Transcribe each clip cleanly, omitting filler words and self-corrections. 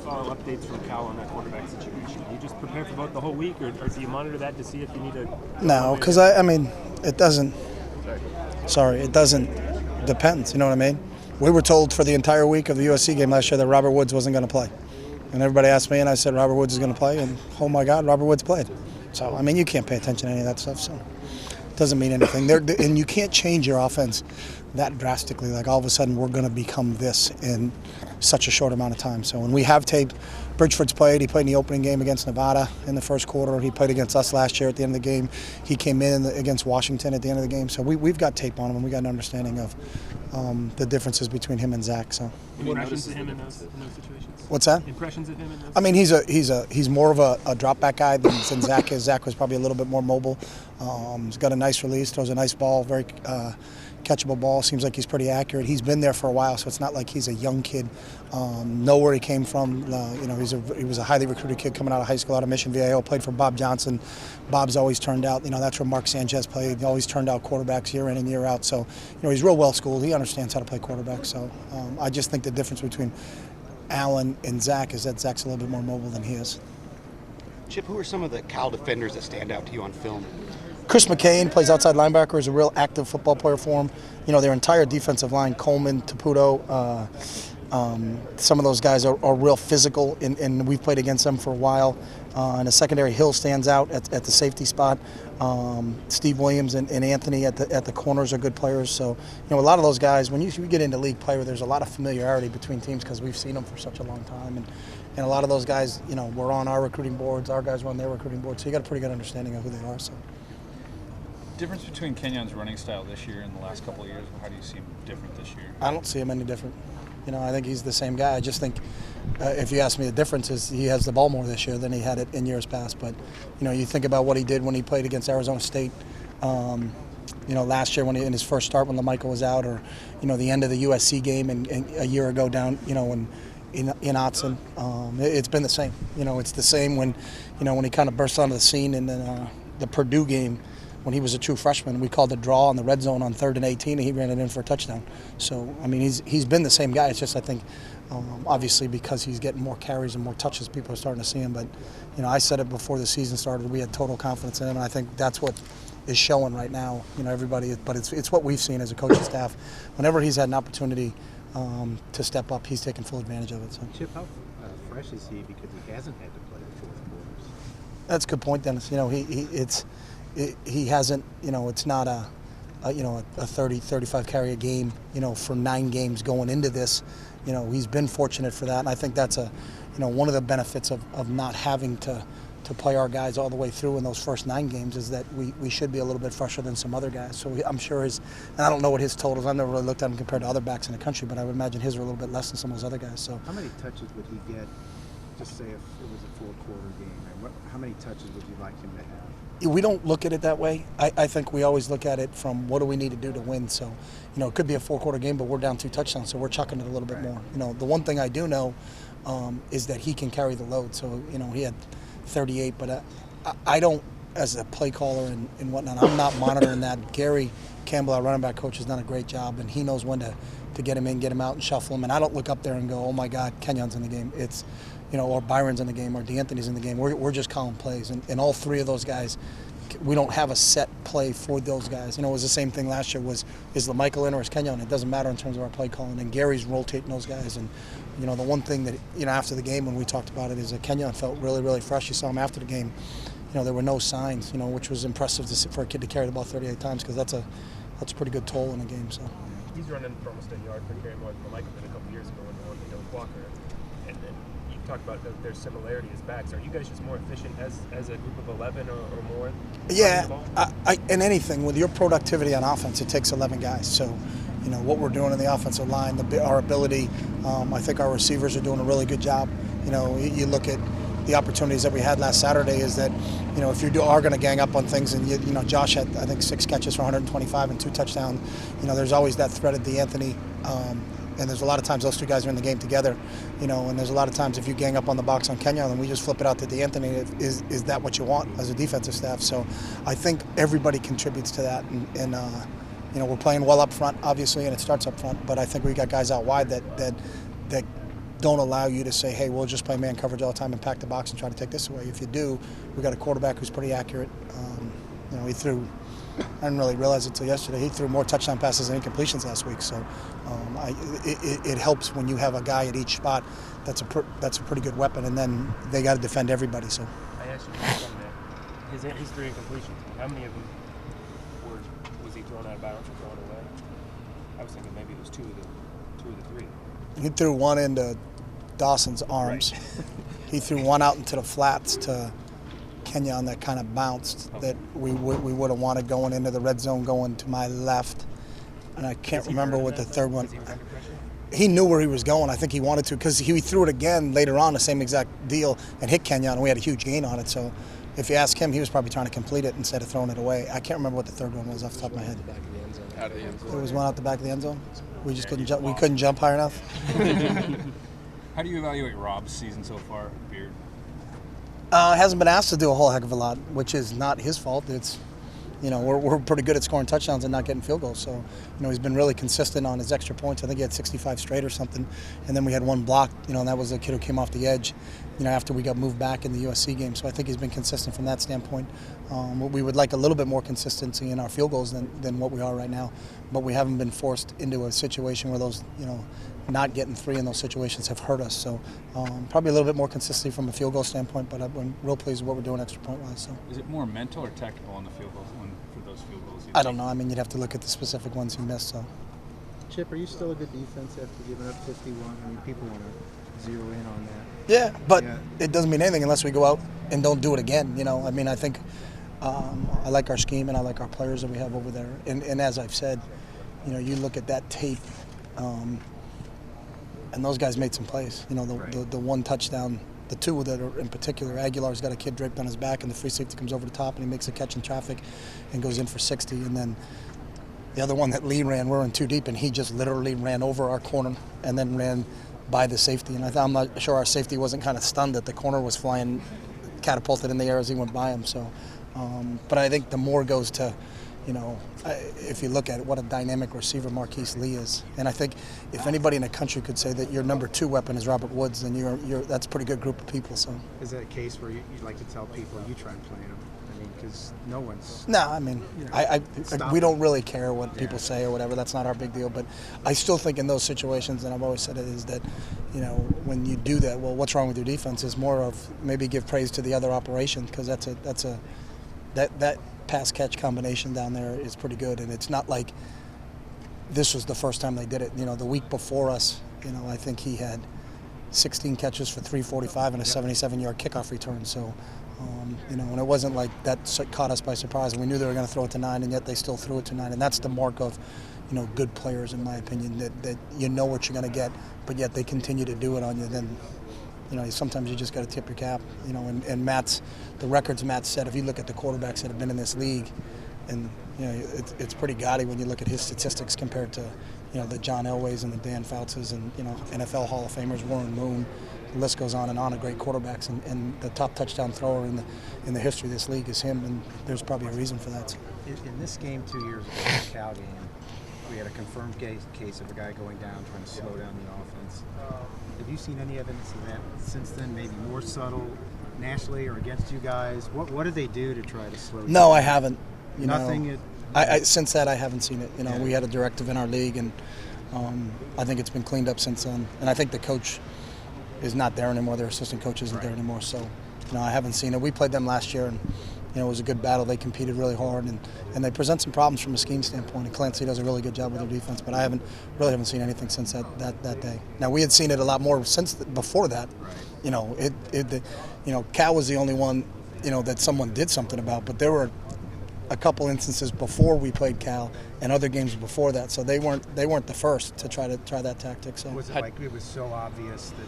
updates from Cal on that quarterback situation? Do you just prepare for about the whole week, or do you monitor that to see if you need to? No, because I mean, it doesn't. Sorry, it doesn't depend. You know what I mean? We were told for the entire week of the USC game last year that Robert Woods wasn't going to play, and everybody asked me, and I said Robert Woods is going to play, and oh my God, Robert Woods played. So I mean, you can't pay attention to any of that stuff. So it doesn't mean anything. And you can't change your offense that drastically. Like all of a sudden, we're going to become this in such a short amount of time. So when we have tape, Bridgeford's played. He played in the opening game against Nevada in the first quarter. He played against us last year at the end of the game. He came in against Washington at the end of the game. So we've got tape on him, and we got an understanding of the differences between him and Zach. So impressions of him in those situations? What's that? Impressions of him in those? I mean, he's more of a drop back guy than Zach is. Zach was probably a little bit more mobile. He's got a nice release, throws a nice ball, very catchable ball. Seems like he's pretty accurate. He's been there for a while, so it's not like he's a young kid. Know where he came from. He was a highly recruited kid coming out of high school, out of Mission Viejo. Played for Bob Johnson. Bob's always turned out. That's where Mark Sanchez played. He always turned out quarterbacks year in and year out. So he's real well schooled. He understands how to play quarterback. So I just think the difference between Allen and Zach is that Zach's a little bit more mobile than he is. Chip, who are some of the Cal defenders that stand out to you on film? Chris McCain plays outside linebacker, is a real active football player for him. Their entire defensive line, Coleman, Taputo, some of those guys are real physical, and we've played against them for a while. In the secondary, Hill stands out at the safety spot. Steve Williams and Anthony at the corners are good players. So, a lot of those guys, when you get into league play, there's a lot of familiarity between teams because we've seen them for such a long time. And a lot of those guys, were on our recruiting boards. Our guys were on their recruiting boards. So you got a pretty good understanding of who they are. So. Difference between Kenyon's running style this year and the last couple of years, how do you see him different this year? I don't see him any different. I think he's the same guy. I just think if you ask me, the difference is he has the ball more this year than he had it in years past. But, you think about what he did when he played against Arizona State, last year when in his first start when LaMichael was out, or, the end of the USC game and a year ago down, in Autzen. It's been the same. It's the same when he kind of burst onto the scene in the Purdue game. When he was a true freshman, we called the draw on the red zone on 3rd and 18, and he ran it in for a touchdown. So, I mean, he's been the same guy. It's just, I think, obviously because he's getting more carries and more touches, people are starting to see him. But, I said it before the season started, we had total confidence in him, and I think that's what is showing right now. Everybody, but it's what we've seen as a coaching staff. Whenever he's had an opportunity to step up, he's taken full advantage of it. So. Chip, how fresh is he because he hasn't had to play the fourth quarters? That's a good point, Dennis. He hasn't, it's not a 30, 35 carry a game, for 9 games going into this. He's been fortunate for that. And I think that's one of the benefits of not having to play our guys all the way through in those first 9 games is that we should be a little bit fresher than some other guys. So I'm sure and I don't know what his totals, I've never really looked at him compared to other backs in the country, but I would imagine his are a little bit less than some of those other guys. So how many touches would he get, just say if it was a 4-quarter game? How many touches would you like him to have? We don't look at it that way. I think we always look at it from what do we need to do to win. So, it could be a 4-quarter game, but we're down 2 touchdowns, so we're chucking it a little bit more. The one thing I do know is that he can carry the load. So, he had 38, but I don't, as a play caller and whatnot, I'm not monitoring that. Gary Campbell, our running back coach, has done a great job, and he knows when to get him in, get him out, and shuffle him. And I don't look up there and go, oh my God, Kenyon's in the game. It's or Byron's in the game, or DeAnthony's in the game. We're just calling plays. And all 3 of those guys, we don't have a set play for those guys. It was the same thing last year is LaMichael in or is Kenyon? It doesn't matter in terms of our play calling. And Gary's rotating those guys. And, the one thing that, after the game when we talked about it is that Kenyon felt really, really fresh. You saw him after the game. There were no signs, which was impressive for a kid to carry the ball 38 times because that's a pretty good toll in a game. So he's running for almost a yard per carry more than LaMichael did a couple years ago when they don't Walker. And then you talk about their similarity as backs. Are you guys just more efficient as a group of 11 or more? Yeah, in anything, with your productivity on offense, it takes 11 guys. So, what we're doing in the offensive line, our ability, I think our receivers are doing a really good job. You look at the opportunities that we had last Saturday is that, if you are going to gang up on things, and Josh had, I think, 6 catches for 125 and 2 touchdowns, there's always that threat at DeAnthony. And there's a lot of times those 2 guys are in the game together, and there's a lot of times if you gang up on the box on Kenyon and we just flip it out to DeAnthony, is that what you want as a defensive staff? So I think everybody contributes to that, and we're playing well up front, obviously, and it starts up front, but I think we got guys out wide that don't allow you to say, hey, we'll just play man coverage all the time and pack the box and try to take this away. If you do, we got a quarterback who's pretty accurate. He threw, I didn't really realize it until yesterday, he threw more touchdown passes than incompletions last week. So it helps when you have a guy at each spot that's a pretty good weapon, and then they got to defend everybody. So I asked you something that his 3 incompletions, how many of them was he thrown out of bounds or thrown away? I was thinking maybe it was two of the 3. he threw one into Dawson's arms. Right. He threw one out into the flats to Kenyon that kind of bounced that we would have wanted going into the red zone, going to my left. And I can't remember what the third one. He knew where he was going. I think he wanted to because he threw it again later on, the same exact deal, and hit Kenyon, and we had a huge gain on it. So if you ask him, he was probably trying to complete it instead of throwing it away. I can't remember what the third one was off the top of my head. Out of the end zone. There was one out the back of the end zone. We just couldn't jump. We couldn't jump high enough. How do you evaluate Rob's season so far, Beard? Hasn't been asked to do a whole heck of a lot, which is not his fault. It's, we're pretty good at scoring touchdowns and not getting field goals. So, he's been really consistent on his extra points. I think he had 65 straight or something. And then we had one block, and that was a kid who came off the edge, after we got moved back in the USC game. So I think he's been consistent from that standpoint. We would like a little bit more consistency in our field goals than what we are right now. But we haven't been forced into a situation where those, not getting 3 in those situations have hurt us. So probably a little bit more consistency from a field goal standpoint, but I'm real pleased with what we're doing extra point-wise. So. Is it more mental or technical on the field goals for those field goals? I don't know. I mean, you'd have to look at the specific ones he missed. So. Chip, are you still a good defense after giving up 51? I mean, people want to zero in on that. Yeah, but it doesn't mean anything unless we go out and don't do it again. I mean, I think I like our scheme and I like our players that we have over there. And as I've said, you look at that tape, and those guys made some plays. The one touchdown, the 2 that are in particular, Aguilar's got a kid draped on his back, and the free safety comes over the top, and he makes a catch in traffic and goes in for 60. And then the other one that Lee ran, we're in 2 deep, and he just literally ran over our corner and then ran by the safety. And I'm not sure our safety wasn't kind of stunned that the corner was flying, catapulted in the air as he went by him. So, but I think the more goes to, if you look at it, what a dynamic receiver Marquise Lee is. And I think if anybody in the country could say that your number 2 weapon is Robert Woods, then that's a pretty good group of people. So. Is that a case where you'd like to tell people you try and play him? I mean, because no one's. No, I mean, we don't really care what people say or whatever. That's not our big deal. But I still think in those situations, and I've always said it, is that, when you do that, well, what's wrong with your defense is more of maybe give praise to the other operation, because that pass catch combination down there is pretty good. And it's not like this was the first time they did it. The week before us, I think he had 16 catches for 345 and a 77-yard kickoff return. So. And it wasn't like that caught us by surprise. We knew they were going to throw it to 9, and yet they still threw it to 9. And that's the mark of, good players, in my opinion, that you know what you're going to get, but yet they continue to do it on you. Then, sometimes you just got to tip your cap. And the records Matt set, if you look at the quarterbacks that have been in this league, and, it's pretty gaudy when you look at his statistics compared to, the John Elways and the Dan Foutses and, NFL Hall of Famers, Warren Moon. The list goes on and on of great quarterbacks, and the top touchdown thrower in the history of this league is him, and there's probably a reason for that. In this game 2 years ago, the Cal game, we had a confirmed case of a guy going down, trying to slow down the offense. Have you seen any evidence of that since then, maybe more subtle nationally or against you guys? What did they do to try to slow down? No, I haven't. Nothing? Since that, I haven't seen it. We had a directive in our league, and I think it's been cleaned up since then. And I think the coach is not there anymore. Their assistant coach isn't there anymore. So, I haven't seen it. We played them last year, and it was a good battle. They competed really hard, and they present some problems from a scheme standpoint. And Clancy does a really good job with their defense, but I haven't seen anything since that day. Now, we had seen it a lot more before that. Right. Cal was the only one, that someone did something about, but there were a couple instances before we played Cal and other games before that, so they weren't the first to try that tactic. So was it like it was so obvious that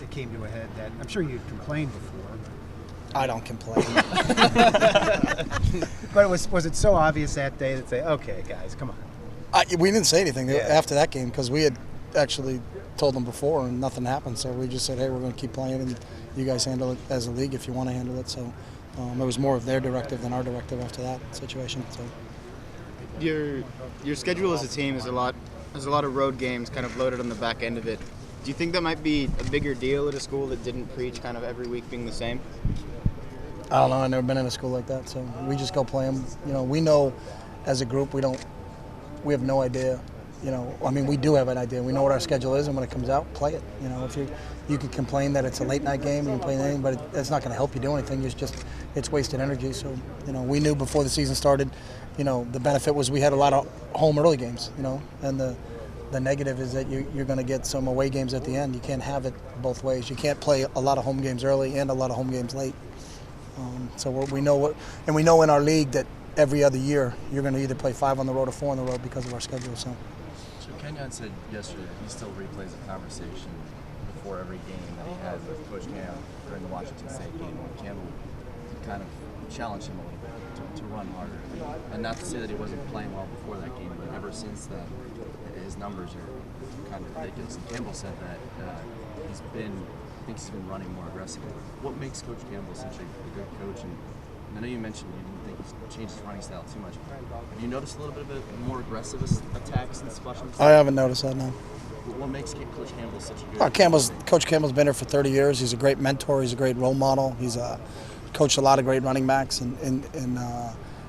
it came to a head that I'm sure you'd complained before? I don't complain. But was it so obvious that day that say, okay, guys, come on? We didn't say anything after that game because we had actually told them before and nothing happened. So we just said, hey, we're going to keep playing and you guys handle it as a league if you want to handle it. So it was more of their directive than our directive after that situation. So your schedule as a team is a lot of road games kind of loaded on the back end of it. Do you think that might be a bigger deal at a school that didn't preach kind of every week being the same? I don't know. I've never been in a school like that, so we just go play them. You know, we know as a group we have no idea. You know, I mean, we do have an idea. We know what our schedule is, and when it comes out, play it. You know, if you could complain that it's a late night game, you can play anything, but that's not going to help you do anything. It's wasted energy. So, you know, we knew before the season started, you know, the benefit was we had a lot of home early games. You know, and the negative is that you're going to get some away games at the end. You can't have it both ways. You can't play a lot of home games early and a lot of home games late. So we know we know in our league that every other year you're going to either play 5 on the road or 4 on the road because of our schedule. So Kenyon said yesterday that he still replays a conversation before every game that he had with Coach Cam during the Washington State game when Campbell kind of challenged him a little bit to run harder. And not to say that he wasn't playing well before that game, but ever since then, his numbers are kind of ridiculous. And Campbell said that I think he's been running more aggressively. What makes Coach Campbell such a good coach? And I know you mentioned you didn't think he's changed his running style too much. Have you noticed a little bit of a more aggressive attacks and splushing? I haven't noticed that, no. What makes Coach Campbell such a good Coach Campbell's been here for 30 years. He's a great mentor. He's a great role model. He's coached a lot of great running backs, and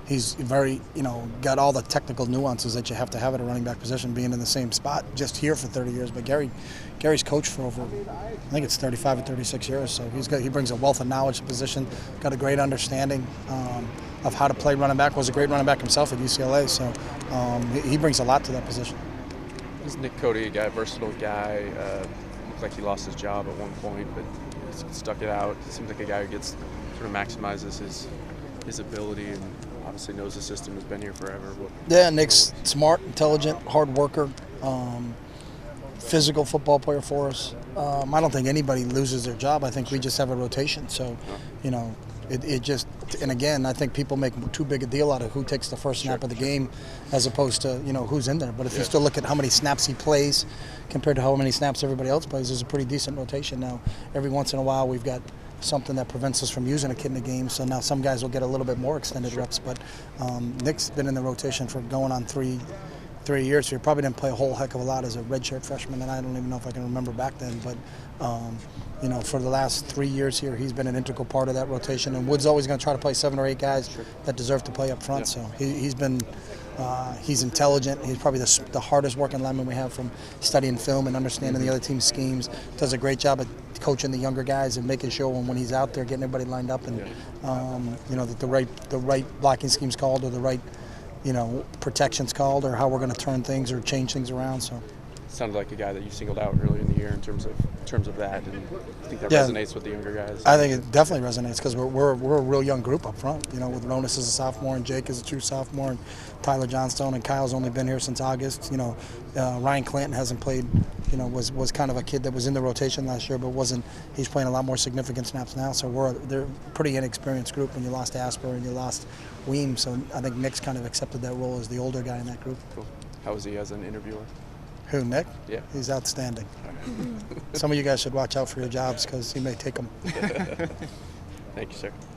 he's very, you know, got all the technical nuances that you have to have at a running back position, being in the same spot, just here for 30 years. But Gary's coached for over, I think it's 35 or 36 years. So he brings a wealth of knowledge to the position, got a great understanding of how to play running back. Was a great running back himself at UCLA. So he brings a lot to that position. Is Nick Cody a guy, versatile guy? Looked like he lost his job at one point, but he's stuck it out. Seems like a guy who gets sort of maximizes his ability and obviously knows the system, has been here forever. Yeah, Nick's smart, intelligent, hard worker, physical football player for us. I don't think anybody loses their job. I think we just have a rotation. So, you know, it just, and again, I think people make too big a deal out of who takes the first snap of the game as opposed to, you know, who's in there. But if you still look at how many snaps he plays compared to how many snaps everybody else plays, there's a pretty decent rotation now. Every once in a while we've got something that prevents us from using a kid in the game, so now some guys will get a little bit more extended reps. But Nick's been in the rotation for going on three years, so he probably didn't play a whole heck of a lot as a redshirt freshman, and I don't even know if I can remember back then. But you know, for the last 3 years here, he's been an integral part of that rotation. And Wood's always going to try to play 7 or 8 guys that deserve to play up front. So he's been he's intelligent. He's probably the hardest working lineman we have, from studying film and understanding the other team's schemes. Does a great job at coaching the younger guys and making sure when he's out there getting everybody lined up and you know, that the right blocking scheme's called, or the right, you know, protection's called, or how we're going to turn things or change things around. So sounded like a guy that you singled out earlier in the year in terms of that, and I think that resonates with the younger guys. I think it definitely resonates because we're a real young group up front. You know, with Ronas as a sophomore and Jake as a true sophomore, and Tyler Johnstone, and Kyle's only been here since August. You know, Ryan Clanton hasn't played. You know, was kind of a kid that was in the rotation last year, but wasn't. He's playing a lot more significant snaps now. So they're a pretty inexperienced group. When you lost Asper and you lost Weems, so I think Nick's kind of accepted that role as the older guy in that group. Cool. How was he as an interviewer? Who, Nick? Yeah. He's outstanding. Some of you guys should watch out for your jobs because he may take them. Thank you, sir.